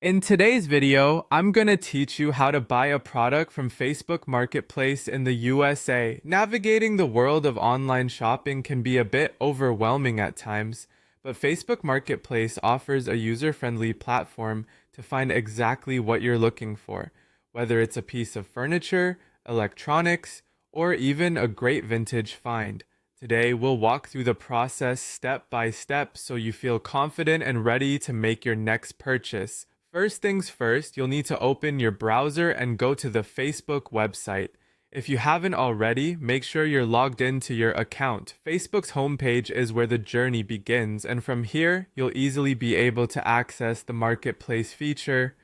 In today's video, I'm gonna teach you how to buy a product from Facebook Marketplace in the USA. Navigating the world of online shopping can be a bit overwhelming at times, but Facebook Marketplace offers a user-friendly platform to find exactly what you're looking for, whether it's a piece of furniture, electronics, or even a great vintage find. Today, we'll walk through the process step by step so you feel confident and ready to make your next purchase. First things first, you'll need to open your browser and go to the Facebook website. If you haven't already, make sure you're logged into your account. Facebook's homepage is where the journey begins, and from here, you'll easily be able to access the marketplace feature.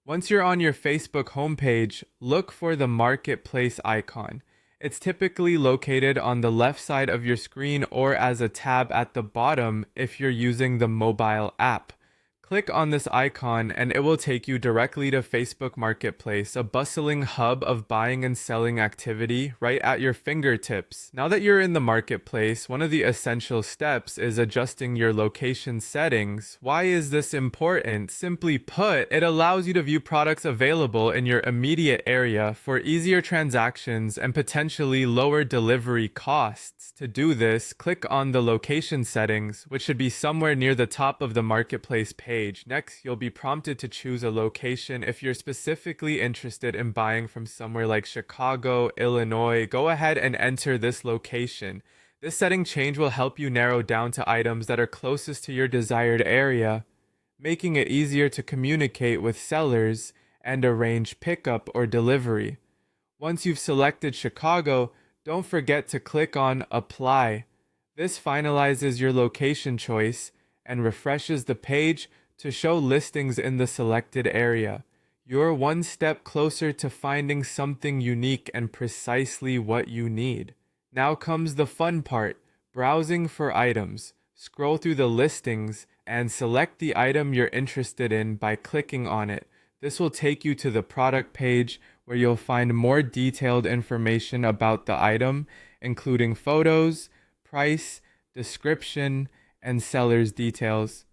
Once you're on your Facebook homepage, look for the marketplace icon. It's typically located on the left side of your screen or as a tab at the bottom if you're using the mobile app. Click on this icon and it will take you directly to Facebook Marketplace, a bustling hub of buying and selling activity right at your fingertips. Now that you're in the marketplace, one of the essential steps is adjusting your location settings. Why is this important? Simply put, it allows you to view products available in your immediate area for easier transactions and potentially lower delivery costs. To do this, click on the location settings, which should be somewhere near the top of the marketplace page. Next, you'll be prompted to choose a location. If you're specifically interested in buying from somewhere like Chicago, Illinois, go ahead and enter this location. This setting change will help you narrow down to items that are closest to your desired area, making it easier to communicate with sellers and arrange pickup or delivery. Once you've selected Chicago, don't forget to click on Apply. This finalizes your location choice and refreshes the page to show listings in the selected area. You're one step closer to finding something unique and precisely what you need. Now comes the fun part, browsing for items. Scroll through the listings and select the item you're interested in by clicking on it. This will take you to the product page where you'll find more detailed information about the item, including photos, price, description, and seller's details.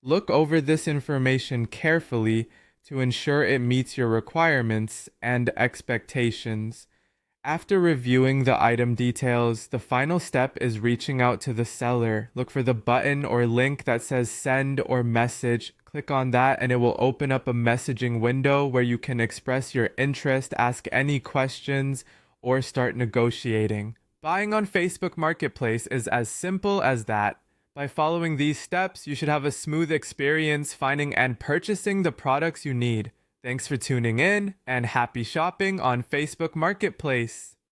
Look over this information carefully to ensure it meets your requirements and expectations. After reviewing the item details, the final step is reaching out to the seller. Look for the button or link that says send or message. Click on that and it will open up a messaging window where you can express your interest, ask any questions, or start negotiating. Buying on Facebook Marketplace is as simple as that. By following these steps, you should have a smooth experience finding and purchasing the products you need. Thanks for tuning in, and happy shopping on Facebook Marketplace.